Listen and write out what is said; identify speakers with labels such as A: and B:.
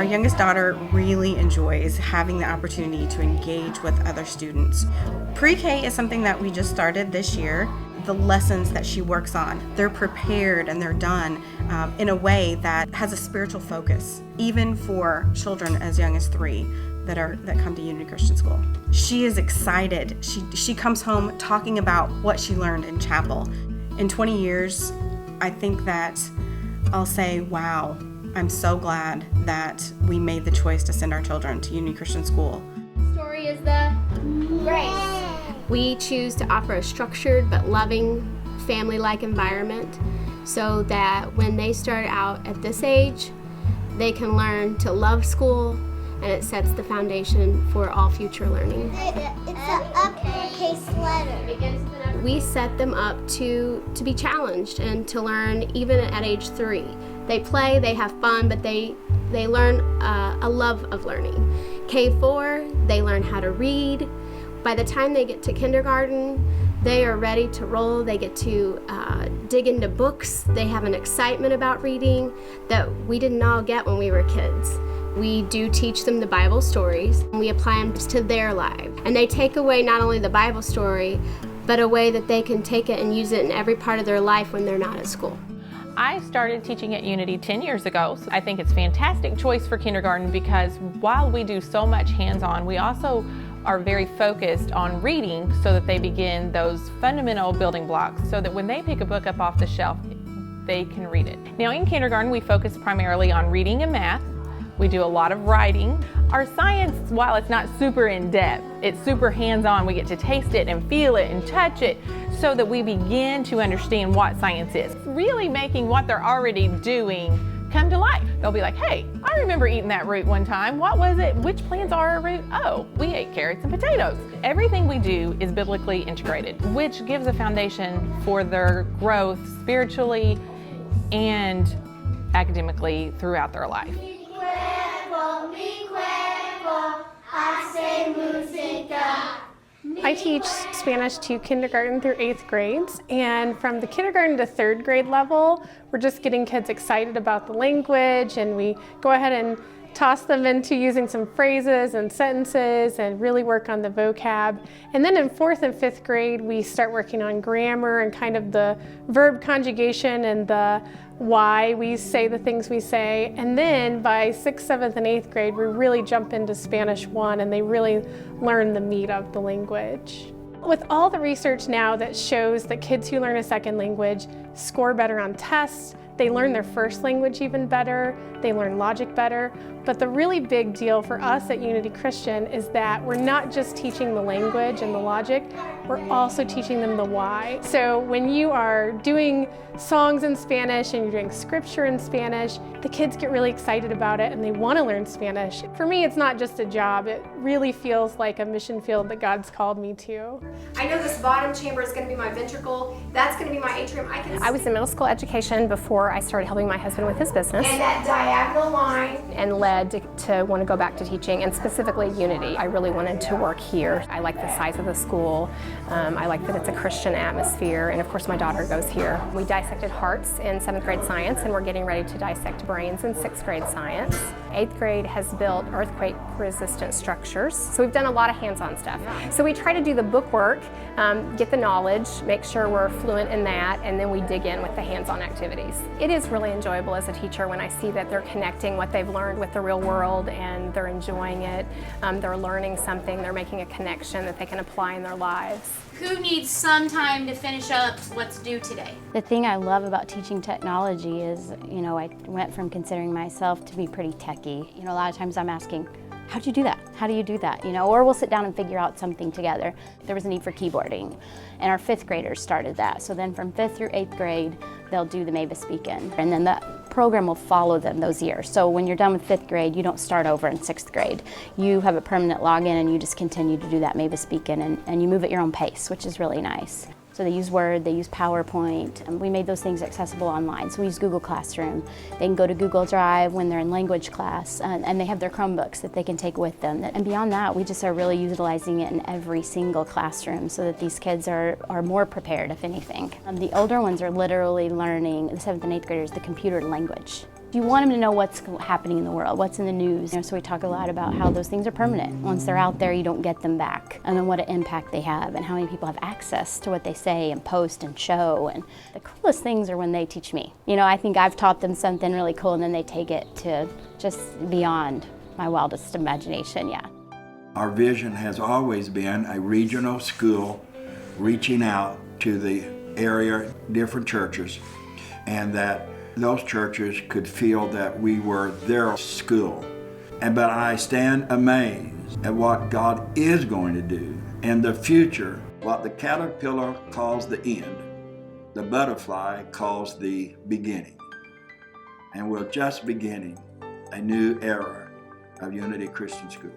A: Our youngest daughter really enjoys having the opportunity to engage with other students. Pre-K is something that we just started this year. The lessons that she works on, they're prepared and they're done in a way that has a spiritual focus, even for children as young as 3 that come to Unity Christian School. She is excited. She comes home talking about what she learned in chapel. In 20 years, I think that I'll say, wow, I'm so glad that we made the choice to send our children to Unity Christian School.
B: The story is the grace. We choose to offer a structured but loving family-like environment so that when they start out at this age, they can learn to love school, and it sets the foundation for all future learning.
C: It's an uppercase letter.
B: We set them up to be challenged and to learn even at age 3. They play, they have fun, but they learn a love of learning. K4, they learn how to read. By the time they get to kindergarten, they are ready to roll. They get to dig into books. They have an excitement about reading that we didn't all get when we were kids. We do teach them the Bible stories, and we apply them to their lives. And they take away not only the Bible story, but a way that they can take it and use it in every part of their life when they're not at school.
D: I started teaching at Unity 10 years ago. So I think it's a fantastic choice for kindergarten because while we do so much hands-on, we also are very focused on reading so that they begin those fundamental building blocks so that when they pick a book up off the shelf, they can read it. Now in kindergarten, we focus primarily on reading and math. We do a lot of writing. Our science, while it's not super in-depth, it's super hands-on. We get to taste it and feel it and touch it so that we begin to understand what science is. Really making what they're already doing come to life. They'll be like, hey, I remember eating that root one time. What was it? Which plants are a root? Oh, we ate carrots and potatoes. Everything we do is biblically integrated, which gives a foundation for their growth spiritually and academically throughout their life.
E: I teach Spanish to kindergarten through 8th grades, and from the kindergarten to 3rd grade level, we're just getting kids excited about the language, and we go ahead and toss them into using some phrases and sentences and really work on the vocab. And then in 4th and 5th grade, we start working on grammar and kind of the verb conjugation and the why we say the things we say. And then by 6th, 7th, and 8th grade, we really jump into Spanish 1 and they really learn the meat of the language. With all the research now that shows that kids who learn a second language score better on tests, they learn their first language even better, they learn logic better. But the really big deal for us at Unity Christian is that we're not just teaching the language and the logic, we're also teaching them the why. So when you are doing songs in Spanish and you're doing scripture in Spanish, the kids get really excited about it and they want to learn Spanish. For me, it's not just a job, it really feels like a mission field that God's called me to.
F: I know this bottom chamber is going to be my ventricle, that's going to be my atrium.
G: I was in middle school education before I started helping my husband with his business.
F: And that diagonal line.
G: And led to want to go back to teaching, and specifically Unity. I really wanted to work here. I like the size of the school. I like that it's a Christian atmosphere, and of course my daughter goes here. We dissected hearts in 7th grade science, and we're getting ready to dissect brains in 6th grade science. 8th grade has built earthquake-resistant structures, so we've done a lot of hands-on stuff. So we try to do the book work, get the knowledge, make sure we're fluent in that, and then we dig in with the hands-on activities. It is really enjoyable as a teacher when I see that they're connecting what they've learned with the real world and they're enjoying it, they're learning something, they're making a connection that they can apply in their lives.
H: Who needs some time to finish up what's due today?
I: The thing I love about teaching technology is, I went from considering myself to be pretty techie. A lot of times I'm asking, how'd you do that? How do you do that? Or we'll sit down and figure out something together. There was a need for keyboarding, and our 5th graders started that. So then from 5th through 8th grade, they'll do the Mavis Beacon, and then the program will follow them those years. So when you're done with 5th grade, you don't start over in 6th grade. You have a permanent login and you just continue to do that Mavis Beacon, and you move at your own pace, which is really nice. So they use Word, they use PowerPoint, and we made those things accessible online. So we use Google Classroom. They can go to Google Drive when they're in language class, and they have their Chromebooks that they can take with them. And beyond that, we just are really utilizing it in every single classroom so that these kids are more prepared, if anything. The older ones are literally learning, the 7th and 8th graders, the computer language. You want them to know what's happening in the world, what's in the news. So we talk a lot about how those things are permanent. Once they're out there, you don't get them back. And then what an impact they have and how many people have access to what they say and post and show. And the coolest things are when they teach me. I think I've taught them something really cool and then they take it to just beyond my wildest imagination, yeah.
J: Our vision has always been a regional school reaching out to the area, different churches, and that those churches could feel that we were their school. But I stand amazed at what God is going to do in the future. What the caterpillar calls the end, the butterfly calls the beginning. And we're just beginning a new era of Unity Christian School.